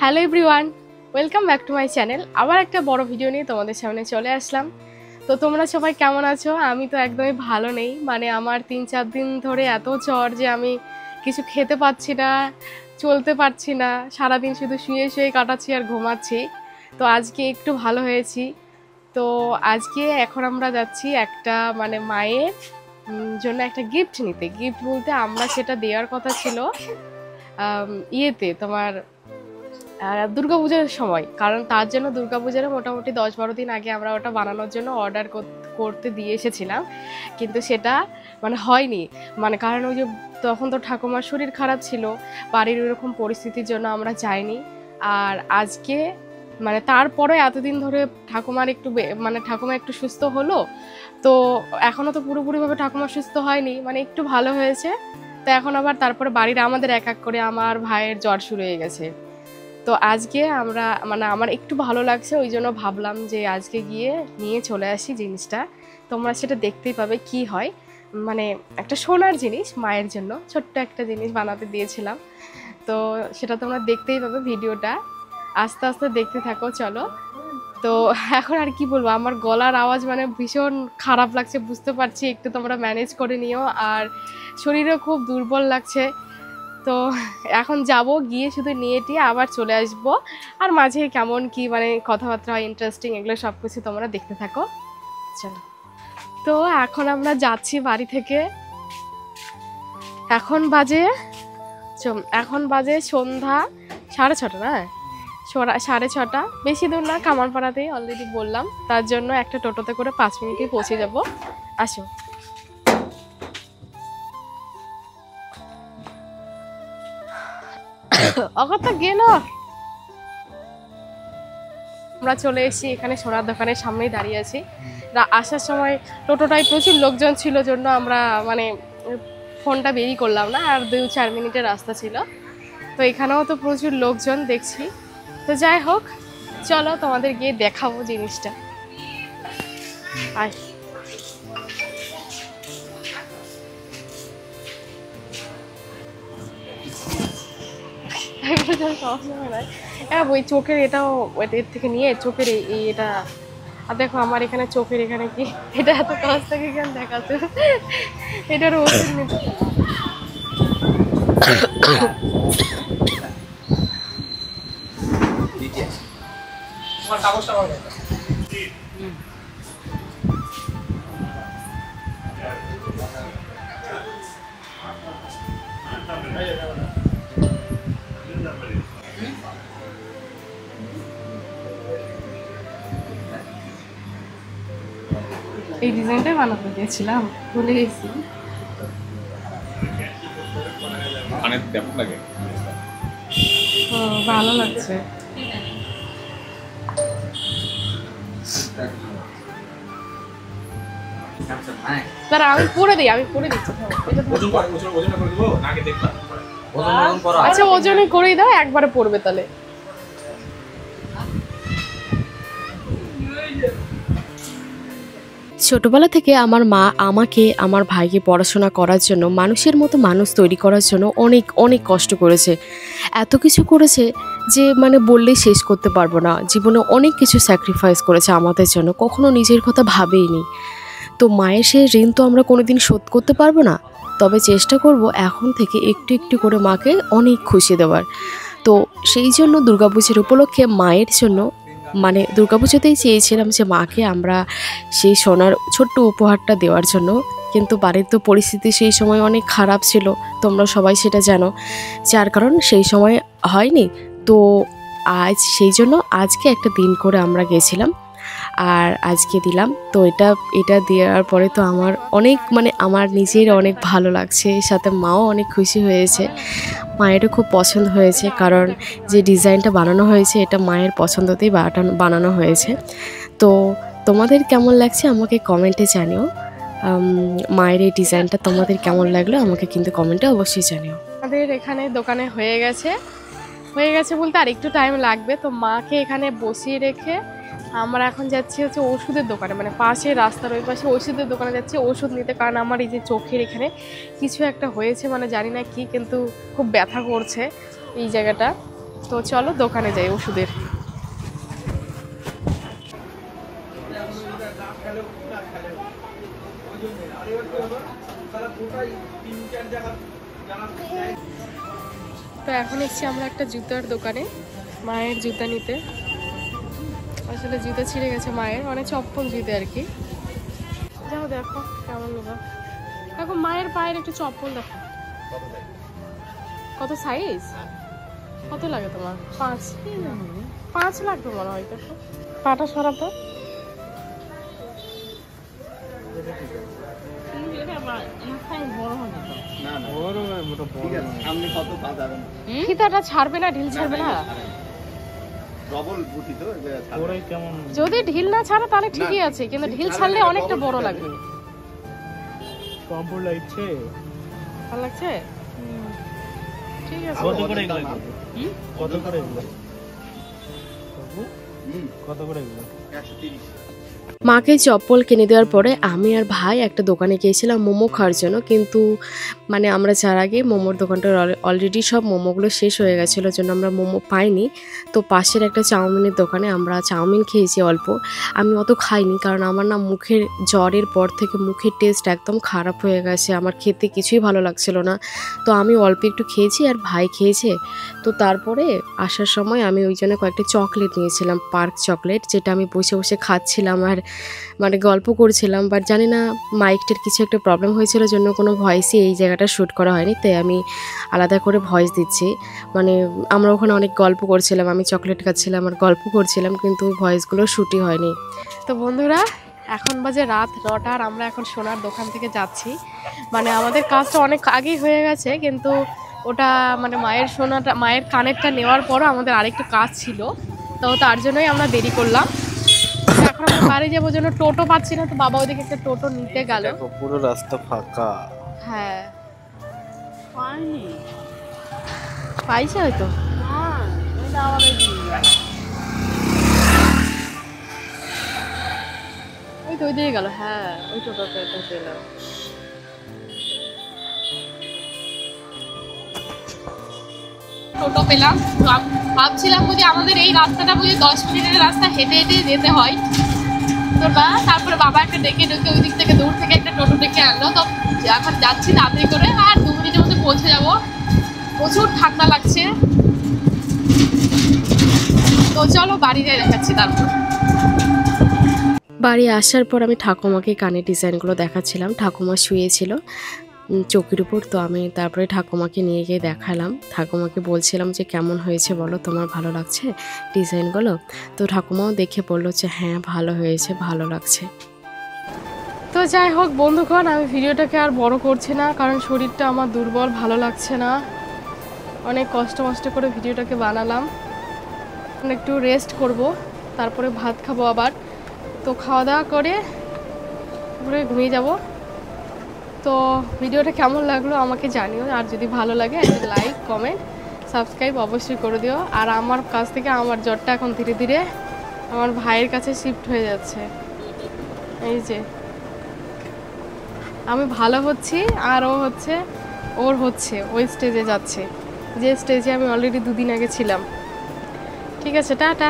Hello everyone, welcome back to my channel. আবার একটা বড় ভিডিও নিয়ে তোমাদের সামনে চলে আসলাম। তো তোমরা সবাই কেমন আছো? আমি তো একদমই ভালো নেই, মানে আমার 3-4 দিন ধরে এত জ্বর যে আমি কিছু খেতে পাচ্ছি না, চলতে পারছি না, সারাদিন শুধু শুয়ে শুয়ে কাটাচ্ছি আর ঘুমাচ্ছি। তো আজকে একটু ভালো হয়েছি। তো আজকে এখন আমরা যাচ্ছি একটা মানে মায়ের জন্য একটা গিফট নিতে। গিফট বলতে আমরা সেটা দেওয়ার কথা ছিল ইয়েতে তোমার দুর্গাপূজার সময়, কারণ তার জন্য দুর্গাপূজার মোটামুটি 10-12 দিন আগে আমরা ওটা বানানোর জন্য অর্ডার করতে দিয়ে এসেছিলাম, কিন্তু সেটা মানে হয়নি। মানে কারণ ওই যে তখন তো ঠাকুমার শরীর খারাপ ছিল, বাড়ির ওইরকম পরিস্থিতির জন্য আমরা যাইনি। আর আজকে মানে তারপরে এতদিন ধরে ঠাকুমার একটু মানে ঠাকুমা একটু সুস্থ হলো, তো এখনও তো পুরোপুরিভাবে ঠাকুমা সুস্থ হয়নি, মানে একটু ভালো হয়েছে। তো এখন আবার তারপরে বাড়ির আমাদের এক এক করে আমার ভাইয়ের জ্বর শুরু হয়ে গেছে। তো আজকে আমরা মানে আমার একটু ভালো লাগছে, ওই জন্য ভাবলাম যে আজকে গিয়ে নিয়ে চলে আসি জিনিসটা। তোমরা সেটা দেখতেই পাবে কি হয়। মানে একটা সোনার জিনিস মায়ের জন্য ছোট্ট একটা জিনিস বানাতে দিয়েছিলাম, তো সেটা তোমরা দেখতেই পাবে ভিডিওটা। আস্তে আস্তে দেখতে থাকো, চলো। তো এখন আর কি বলবো, আমার গলার আওয়াজ মানে ভীষণ খারাপ লাগছে, বুঝতে পারছি, একটু তোমরা ম্যানেজ করে নিও। আর শরীরেও খুব দুর্বল লাগছে। তো এখন যাব, গিয়ে শুধু নিয়ে টিয়ে আবার চলে আসব। আর মাঝে কেমন কি মানে কথাবার্তা হয় ইন্টারেস্টিং, এগুলো সব কিছু তোমরা দেখতে থাকো, চলো। তো এখন আমরা যাচ্ছি বাড়ি থেকে। এখন বাজে সন্ধ্যা 6:30, না 6:30, বেশি দূর না, কামারপাড়াতেই অলরেডি বললাম। তার জন্য একটা টোটোতে করে 5 মিনিটে পৌঁছে যাব। আসো। অগত্যা গেল। আমরা চলে এসেছি এখানে, সোনার দোকানের সামনেই দাঁড়িয়ে আছি। আসার সময় টোটোটায় প্রচুর লোকজন ছিল, জন্য আমরা মানে ফোনটা বেরি করলাম না, আর 2-4 মিনিটের রাস্তা ছিল। তো এখানেও তো প্রচুর লোকজন দেখছি। তো যাই হোক, চলো তোমাদের গিয়ে দেখাবো জিনিসটা। আয়, ওই চোখের এটাও এর থেকে নিয়ে চোখের এটা। আর দেখো আমার এখানে চোখের এখানে কি এটা এত কাছ থেকে কেন দেখাচ্ছে, এটার ওষুধ নিতে। এই ডিজাইনটাই বানাতে দিয়েছিলাম, ভুলে গেছি। ভালো লাগছে। দাঁড়া, আমি পরে দিচ্ছি। আচ্ছা, ওজনই করেই দাও, একবারে পড়বে তাহলে। ছোটবেলা থেকে আমার মা আমাকে আমার ভাইকে পড়াশোনা করার জন্য, মানুষের মতো মানুষ তৈরি করার জন্য অনেক অনেক কষ্ট করেছে। এত কিছু করেছে যে মানে বললেই শেষ করতে পারবো না। জীবনে অনেক কিছু স্যাক্রিফাইস করেছে আমাদের জন্য, কখনো নিজের কথা ভাবেইনি। তো মায়ের সেই ঋণ তো আমরা কোনোদিন শোধ করতে পারবো না, তবে চেষ্টা করব এখন থেকে একটু একটু করে মাকে অনেক খুশি দেওয়ার। তো সেই জন্য দুর্গাপুজোর উপলক্ষে মায়ের জন্য মানে দুর্গাপুজোতেই চেয়েছিলাম যে মাকে আমরা সেই সোনার ছোট্ট উপহারটা দেওয়ার জন্য, কিন্তু বাড়ির তো পরিস্থিতি সেই সময় অনেক খারাপ ছিল, তোমরা সবাই সেটা জানো, যার কারণ সেই সময় হয়নি। তো আজ সেই জন্য আজকে একটা দিন করে আমরা গেছিলাম আর আজকে দিলাম। তো এটা দেওয়ার পরে তো আমার অনেক মানে আমার নিজের অনেক ভালো লাগছে, সাথে মাও অনেক খুশি হয়েছে, মায়েরও খুব পছন্দ হয়েছে, কারণ যে ডিজাইনটা বানানো হয়েছে এটা মায়ের পছন্দতেই বানানো হয়েছে। তো তোমাদের কেমন লাগছে আমাকে কমেন্টে জানিও। মায়ের এই ডিজাইনটা তোমাদের কেমন লাগলো আমাকে কিন্তু কমেন্টে অবশ্যই জানিও। আমাদের এখানে দোকানে হয়ে গেছে বলতে আর একটু টাইম লাগবে। তো মাকে এখানে বসিয়ে রেখে আমরা এখন যাচ্ছি হচ্ছে ওষুধের দোকানে, মানে পাশে রাস্তার ওই পাশে ওষুধের দোকানে যাচ্ছি ওষুধ নিতে, কারণ আমার এই যে চোখের এখানে কিছু একটা হয়েছে, মানে জানি না কি, কিন্তু খুব ব্যথা করছে এই জায়গাটা। তো চলো দোকানে যাই ওষুধের। তো এখন এসছি আমরা একটা জুতার দোকানে মায়ের জুতা নিতে। আসলে জুতা ছিঁড়ে গেছে মায়ের, মানে চপ্পল জুতে আর কি। যাও দেখো কেমন নেবো। দেখো মায়ের পায়ের একটু চপ্পল দেখো কত সাইজ, কত লাগে তোমার? 5 লাগবে মনে হয়। দেখো পাটা সরাতো। ফিতাটা ছাড়বে না, ঢিল ছাড়বে না। যদি ঢিল না ছাড়ে তাহলে ঠিকই আছে, কিন্তু ঢিল ছাড়লে অনেকটা বড় লাগবে। ভালো লাগছে? ঠিক আছে। কত করে এগুলো? 130। মাকে চপ্পল কিনে দেওয়ার পরে আমি আর ভাই একটা দোকানে গিয়েছিলাম মোমো খাওয়ার জন্য, কিন্তু মানে আমরা যার আগে মোমোর দোকানটার অলরেডি সব মোমোগুলো শেষ হয়ে গেছিলো, জন্য আমরা মোমো পাইনি। তো পাশের একটা চাউমিনের দোকানে আমরা চাউমিন খেয়েছি অল্প। আমি অত খাইনি, কারণ আমার না মুখের জ্বরের পর থেকে মুখের টেস্ট একদম খারাপ হয়ে গেছে, আমার খেতে কিছুই ভালো লাগছিল না। তো আমি অল্প একটু খেয়েছি আর ভাই খেয়েছে। তো তারপরে আসার সময় আমি ওই জন্য কয়েকটা চকলেট নিয়েছিলাম, পার্ক চকলেট, যেটা আমি বসে বসে খাচ্ছিলাম আর মানে গল্প করছিলাম। বাট জানি না মাইকটার কিছু একটা প্রবলেম হয়েছিল, জন্য কোনো ভয়েসই এই জায়গাটা শ্যুট করা হয়নি, তাই আমি আলাদা করে ভয়েস দিচ্ছি। মানে আমরা ওখানে অনেক গল্প করছিলাম, আমি চকলেট খাচ্ছিলাম আর গল্প করছিলাম, কিন্তু ভয়েসগুলো শ্যুটই হয়নি। তো বন্ধুরা এখন বাজে রাত 9টা আর আমরা এখন সোনার দোকান থেকে যাচ্ছি। মানে আমাদের কাজটা অনেক আগেই হয়ে গেছে, কিন্তু ওটা মানে মায়ের সোনাটা, মায়ের কানেরটা নেওয়ার পরও আমাদের আরেকটু কাজ ছিল, তো তার জন্যই আমরা দেরি করলাম। এখন আমরা বাড়ি যাবো, জন্য টোটো পাচ্ছি না, তো বাবা ওইদিকে একটা টোটো নিতে গেল। পুরো রাস্তা ফাঁকা। হ্যাঁ পাইছে হয়তো। ওই তো ওই দিকে গেল। হ্যাঁ ওই টোটোটা পেল। টোটো পেলাম। ভাবছিলাম যদি আমাদের এই রাস্তাটা বুঝি 10 মিনিটের রাস্তা হেঁটে হেঁটে যেতে হয়, তো না, তারপরে বাবা একটা ডেকে ওই দিক থেকে দূর থেকে একটা টোটো ডেকে আনলো। তো এখন যাচ্ছি তাড়াতাড়ি করে, আর 2 মিনিটের মধ্যে পৌঁছে যাবো। প্রচুর ঠান্ডা লাগছে, তো চলো বাড়ি যাই, দেখাচ্ছি তারপর। বাড়ি আসার পর আমি ঠাকুমাকে কানের ডিজাইনগুলো দেখাচ্ছিলাম। ঠাকুমা শুয়েছিল চৌকির উপর, তো আমি তারপরে ঠাকুমাকে নিয়ে গিয়ে দেখালাম। ঠাকুমাকে বলছিলাম যে কেমন হয়েছে বলো, তোমার ভালো লাগছে ডিজাইনগুলো? তো ঠাকুমাও দেখে বললো যে হ্যাঁ ভালো হয়েছে, ভালো লাগছে। তো যাই হোক বন্ধুগণ, আমি ভিডিওটাকে আর বড় করছি না, কারণ শরীরটা আমার দুর্বল, ভালো লাগছে না। অনেক কষ্ট করে ভিডিওটাকে বানালাম। একটু রেস্ট করব, তারপরে ভাত খাবো আবার। তো খাওয়া দাওয়া করে পুরো ঘুমিয়ে যাব। তো ভিডিওটা কেমন লাগলো আমাকে জানিও, আর যদি ভালো লাগে একটা লাইক কমেন্ট সাবস্ক্রাইব অবশ্যই করে দিও। আর আমার কাছ থেকে আমার জ্বরটা এখন ধীরে ধীরে আমার ভাইয়ের কাছে শিফট হয়ে যাচ্ছে। এই যে আমি ভালো হচ্ছি আর ও হচ্ছে ওই স্টেজে যাচ্ছে, যে স্টেজে আমি অলরেডি 2 দিন আগে ছিলাম। ঠিক আছে, টাটা।